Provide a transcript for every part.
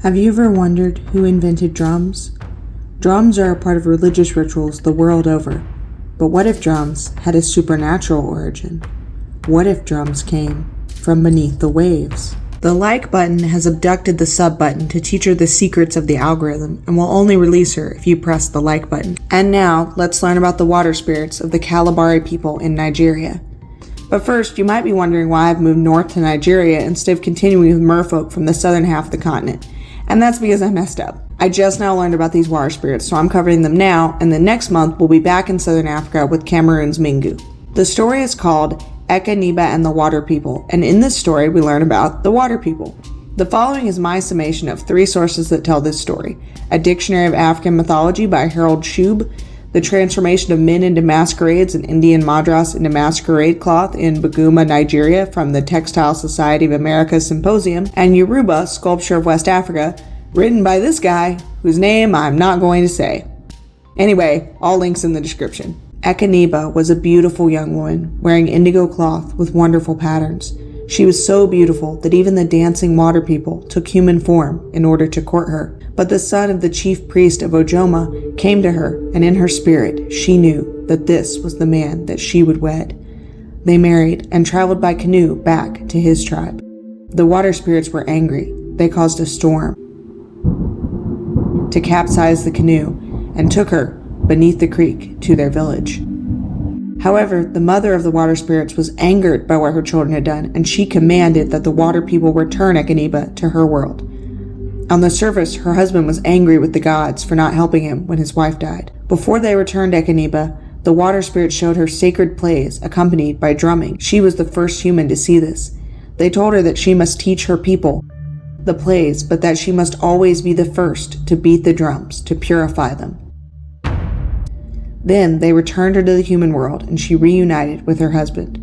Have you ever wondered who invented drums? Drums are a part of religious rituals the world over. But what if drums had a supernatural origin? What if drums came from beneath the waves? The like button has abducted the sub button to teach her the secrets of the algorithm and will only release her if you press the like button. And now, let's learn about the water spirits of the Kalabari people in Nigeria. But first, you might be wondering why I've moved north to Nigeria instead of continuing with Merfolk from the southern half of the continent. And that's because I messed up. I just now learned about these water spirits, so I'm covering them now, and then next month we'll be back in southern Africa with Cameroon's Mingu. The story is called Ekeniba and the Water People, and in this story we learn about the water people. The following is my summation of 3 sources that tell this story: A Dictionary of African Mythology by Harold Shube, The Transformation of Men into Masquerades and Indian Madras into Masquerade Cloth in Buguma, Nigeria from the Textile Society of America Symposium, and Yoruba, Sculpture of West Africa, written by this guy, whose name I'm not going to say. Anyway, all links in the description. Ekeniba was a beautiful young woman, wearing indigo cloth with wonderful patterns. She was so beautiful that even the dancing water people took human form in order to court her. But the son of the chief priest of Ojoma came to her, and in her spirit she knew that this was the man that she would wed. They married and traveled by canoe back to his tribe. The water spirits were angry. They caused a storm to capsize the canoe and took her beneath the creek to their village. However, the mother of the water spirits was angered by what her children had done, and she commanded that the water people return Ekeniba to her world. On the surface, her husband was angry with the gods for not helping him when his wife died. Before they returned Ekeniba, the water spirits showed her sacred plays accompanied by drumming. She was the first human to see this. They told her that she must teach her people the plays, but that she must always be the first to beat the drums to purify them. Then they returned her to the human world, and she reunited with her husband.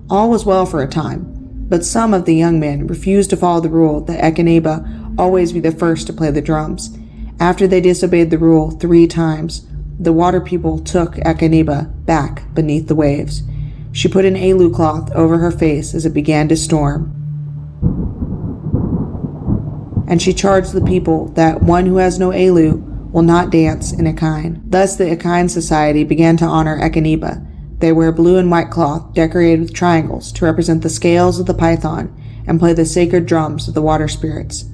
All was well for a time, but some of the young men refused to follow the rule that Ekeniba always be the first to play the drums. After they disobeyed the rule 3 times, the water people took Ekeniba back beneath the waves. She put an elu cloth over her face as it began to storm, and she charged the people that one who has no elu will not dance in Akine. Thus the Akine society began to honor Ekeniba. They wear blue and white cloth decorated with triangles to represent the scales of the python and play the sacred drums of the water spirits.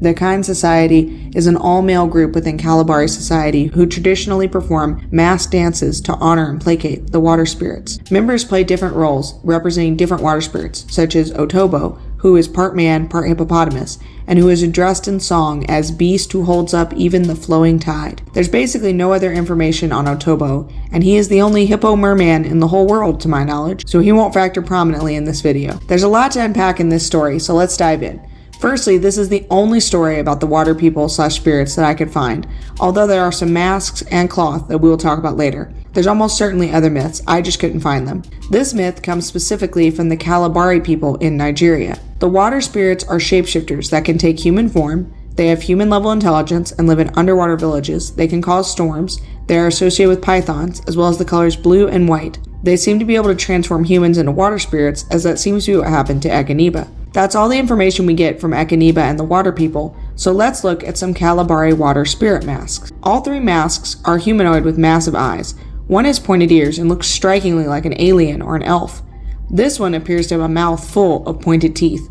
The Akine society is an all-male group within Kalabari society who traditionally perform mass dances to honor and placate the water spirits. Members play different roles representing different water spirits, such as Otobo, who is part man, part hippopotamus, and who is addressed in song as beast who holds up even the flowing tide. There's basically no other information on Otobo, and he is the only hippo merman in the whole world to my knowledge, so he won't factor prominently in this video. There's a lot to unpack in this story, so let's dive in. Firstly, this is the only story about the water people / spirits that I could find, although there are some masks and cloth that we will talk about later. There's almost certainly other myths, I just couldn't find them. This myth comes specifically from the Kalabari people in Nigeria. The water spirits are shapeshifters that can take human form. They have human-level intelligence and live in underwater villages. They can cause storms. They are associated with pythons, as well as the colors blue and white. They seem to be able to transform humans into water spirits, as that seems to be what happened to Ekeniba. That's all the information we get from Ekeniba and the water people, so let's look at some Kalabari water spirit masks. All 3 masks are humanoid with massive eyes. One has pointed ears and looks strikingly like an alien or an elf. This one appears to have a mouth full of pointed teeth.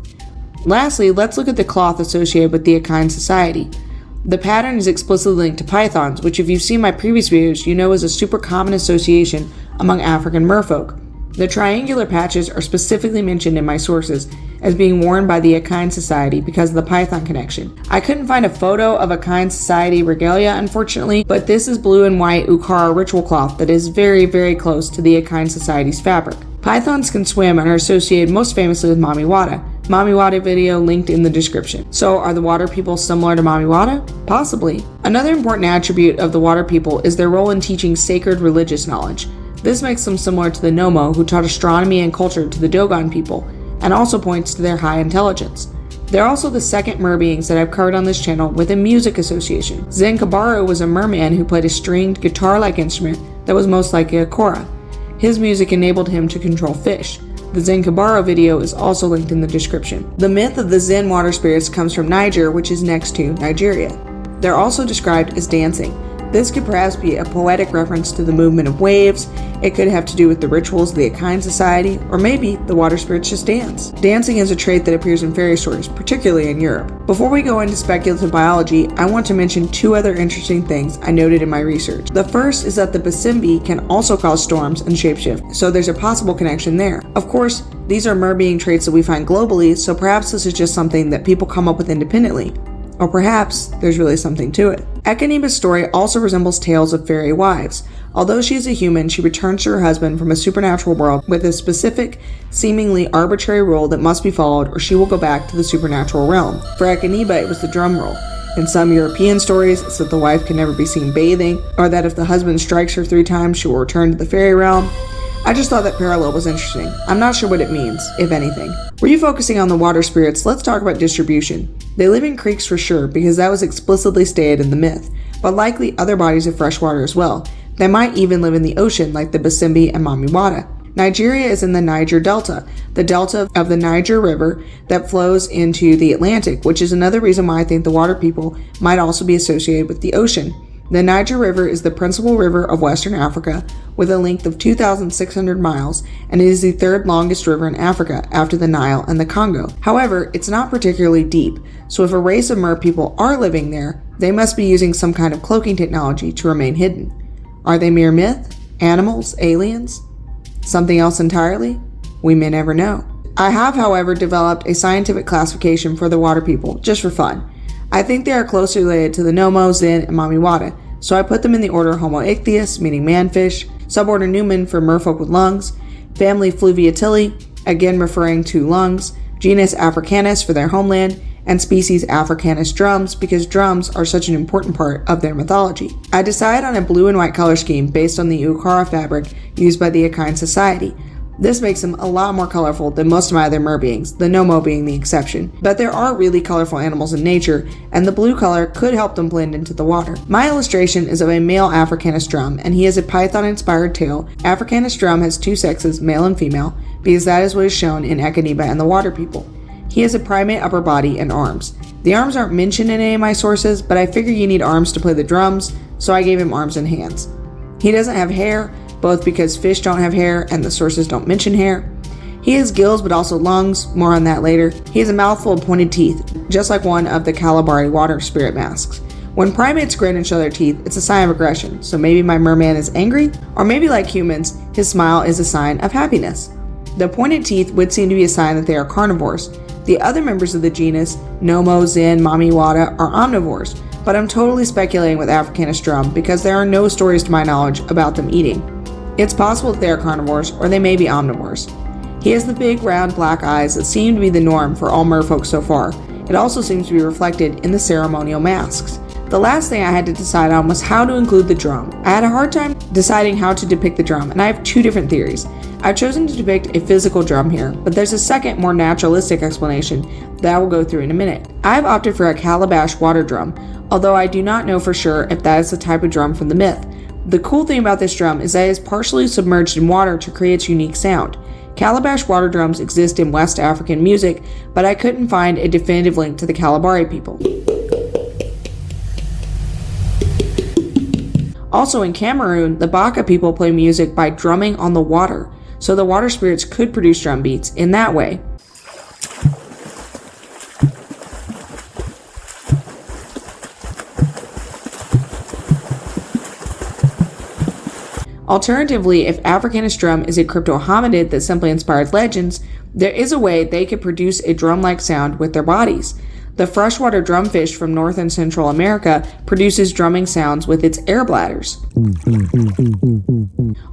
Lastly, let's look at the cloth associated with the Akine society. The pattern is explicitly linked to pythons, which if you've seen my previous videos, you know is a super common association among African merfolk. The triangular patches are specifically mentioned in my sources as being worn by the Akine society because of the python connection. I couldn't find a photo of Akine society regalia, unfortunately, but this is blue and white Ukara ritual cloth that is very, very close to the Akine society's fabric. Pythons can swim and are associated most famously with Mami Wata. Mami Wata video linked in the description. So are the water people similar to Mami Wata? Possibly. Another important attribute of the water people is their role in teaching sacred religious knowledge. This makes them similar to the Nomo, who taught astronomy and culture to the Dogon people, and also points to their high intelligence. They're also the second merbeings that I've covered on this channel with a music association. Zenkabaru was a merman who played a stringed guitar-like instrument that was most likely a kora. His music enabled him to control fish. The Zen Kabaro video is also linked in the description. The myth of the Zen water spirits comes from Niger, which is next to Nigeria. They're also described as dancing. This could perhaps be a poetic reference to the movement of waves. It could have to do with the rituals of the Achaean society, or maybe the water spirits just dance. Dancing is a trait that appears in fairy stories, particularly in Europe. Before we go into speculative biology, I want to mention two other interesting things I noted in my research. The first is that the Basimbi can also cause storms and shapeshift, so there's a possible connection there. Of course, these are merbeing traits that we find globally, so perhaps this is just something that people come up with independently. Or perhaps there's really something to it. Echaniba's story also resembles tales of fairy wives. Although she is a human, she returns to her husband from a supernatural world with a specific, seemingly arbitrary rule that must be followed or she will go back to the supernatural realm. For Echaniba, it was the drum roll. In some European stories, it's that the wife can never be seen bathing, or that if the husband strikes her 3 times, she will return to the fairy realm. I just thought that parallel was interesting. I'm not sure what it means, if anything. Were you focusing on the water spirits? Let's talk about distribution. They live in creeks for sure, because that was explicitly stated in the myth, but likely other bodies of fresh water as well. They might even live in the ocean, like the Basimbi and Mamiwata. Nigeria is in the Niger Delta, the delta of the Niger River that flows into the Atlantic, which is another reason why I think the water people might also be associated with the ocean. The Niger River is the principal river of Western Africa with a length of 2,600 miles, and it is the 3rd longest river in Africa after the Nile and the Congo. However, it's not particularly deep, so if a race of mer people are living there, they must be using some kind of cloaking technology to remain hidden. Are they mere myth? Animals? Aliens? Something else entirely? We may never know. I have, however, developed a scientific classification for the water people, just for fun. I think they are closely related to the Nomo, Zen, and Mamiwata, so I put them in the order Homo ichthys, meaning manfish, suborder Newman for merfolk with lungs, family Fluviatili, again referring to lungs, genus Africanus for their homeland, and species Africanus drums because drums are such an important part of their mythology. I decided on a blue and white color scheme based on the Ukara fabric used by the Achaean society. This makes them a lot more colorful than most of my other mer beings, the Nomo being the exception. But there are really colorful animals in nature, and the blue color could help them blend into the water. My illustration is of a male Africanus drum, and he has a python-inspired tail. Africanus drum has 2 sexes, male and female, because that is what is shown in Echaniba and the water people. He has a primate upper body and arms. The arms aren't mentioned in any of my sources, but I figure you need arms to play the drums, so I gave him arms and hands. He doesn't have hair, both because fish don't have hair and the sources don't mention hair. He has gills but also lungs, more on that later. He has a mouthful of pointed teeth, just like one of the Calabari water spirit masks. When primates grin and show their teeth, it's a sign of aggression, so maybe my merman is angry? Or maybe like humans, his smile is a sign of happiness. The pointed teeth would seem to be a sign that they are carnivores. The other members of the genus, Nomo, Zen, Mamiwata, are omnivores, but I'm totally speculating with Africanus drum because there are no stories to my knowledge about them eating. It's possible that they are carnivores, or they may be omnivores. He has the big, round, black eyes that seem to be the norm for all merfolk so far. It also seems to be reflected in the ceremonial masks. The last thing I had to decide on was how to include the drum. I had a hard time deciding how to depict the drum, and I have 2 different theories. I've chosen to depict a physical drum here, but there's a second, more naturalistic explanation that I will go through in a minute. I've opted for a calabash water drum, although I do not know for sure if that is the type of drum from the myth. The cool thing about this drum is that it is partially submerged in water to create its unique sound. Calabash water drums exist in West African music, but I couldn't find a definitive link to the Calabari people. Also in Cameroon, the Baka people play music by drumming on the water, so the water spirits could produce drum beats in that way. Alternatively, if Africanus drum is a crypto-hominid that simply inspired legends, there is a way they could produce a drum-like sound with their bodies. The freshwater drumfish from North and Central America produces drumming sounds with its air bladders.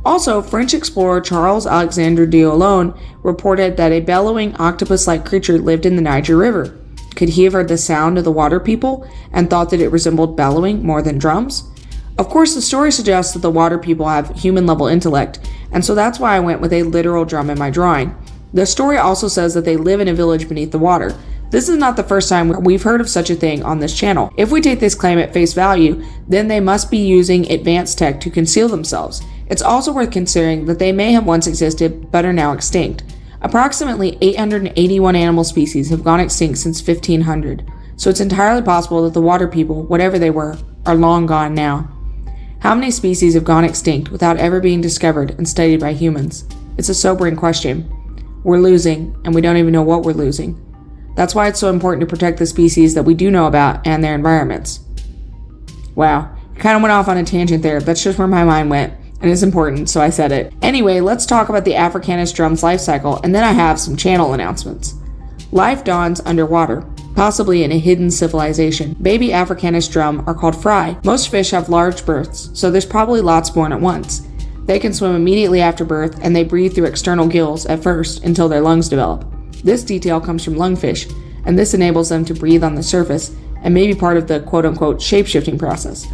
Also, French explorer Charles Alexandre d'Olonne reported that a bellowing octopus-like creature lived in the Niger River. Could he have heard the sound of the water people and thought that it resembled bellowing more than drums? Of course, the story suggests that the water people have human-level intellect, and so that's why I went with a literal drum in my drawing. The story also says that they live in a village beneath the water. This is not the first time we've heard of such a thing on this channel. If we take this claim at face value, then they must be using advanced tech to conceal themselves. It's also worth considering that they may have once existed but are now extinct. Approximately 881 animal species have gone extinct since 1500, so it's entirely possible that the water people, whatever they were, are long gone now. How many species have gone extinct without ever being discovered and studied by humans? It's a sobering question. We're losing, and we don't even know what we're losing. That's why it's so important to protect the species that we do know about and their environments. Wow, I kind of went off on a tangent there. That's just where my mind went, and it's important, so I said it. Anyway, let's talk about the Africanus drum's life cycle, and then I have some channel announcements. Life dawns underwater, possibly in a hidden civilization. Baby Africanus drum are called fry. Most fish have large births, so there's probably lots born at once. They can swim immediately after birth, and they breathe through external gills at first until their lungs develop. This detail comes from lungfish, and this enables them to breathe on the surface and may be part of the quote-unquote shape-shifting process.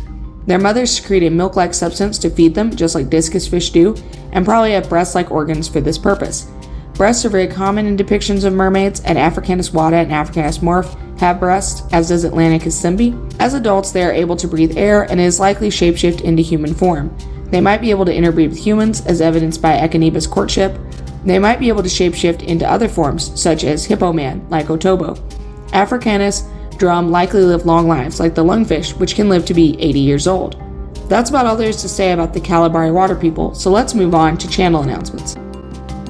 Their mothers secrete a milk-like substance to feed them, just like discus fish do, and probably have breast-like organs for this purpose. Breasts are very common in depictions of mermaids, and Africanus wada and Africanus morph have breasts, as does Atlanticus cymbi. As adults, they are able to breathe air and is likely shapeshift into human form. They might be able to interbreed with humans, as evidenced by Echiniba's courtship. They might be able to shapeshift into other forms, such as Hippo Man, like Otobo. Africanus drum likely live long lives, like the lungfish, which can live to be 80 years old. That's about all there is to say about the Kalabari water people, so let's move on to channel announcements.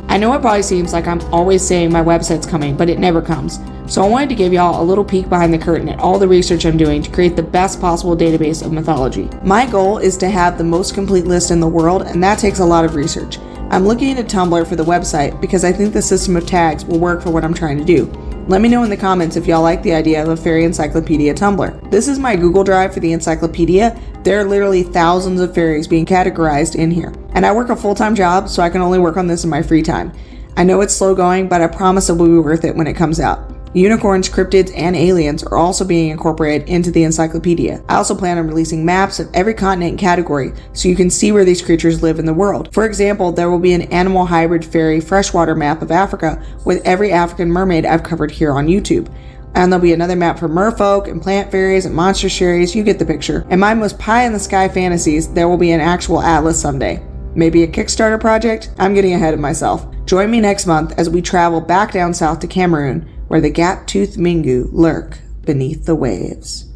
I know it probably seems like I'm always saying my website's coming, but it never comes. So I wanted to give y'all a little peek behind the curtain at all the research I'm doing to create the best possible database of mythology. My goal is to have the most complete list in the world, and that takes a lot of research. I'm looking at Tumblr for the website because I think the system of tags will work for what I'm trying to do. Let me know in the comments if y'all like the idea of a fairy encyclopedia Tumblr. This is my Google Drive for the encyclopedia. There are literally thousands of fairies being categorized in here. And I work a full-time job, so I can only work on this in my free time. I know it's slow going, but I promise it will be worth it when it comes out. Unicorns, cryptids, and aliens are also being incorporated into the encyclopedia. I also plan on releasing maps of every continent and category so you can see where these creatures live in the world. For example, there will be an animal hybrid fairy freshwater map of Africa with every African mermaid I've covered here on YouTube. And there'll be another map for merfolk and plant fairies and monster fairies, you get the picture. In my most pie-in-the-sky fantasies, there will be an actual atlas someday. Maybe a Kickstarter project? I'm getting ahead of myself. Join me next month as we travel back down south to Cameroon, where the gap-toothed Mingu lurk beneath the waves.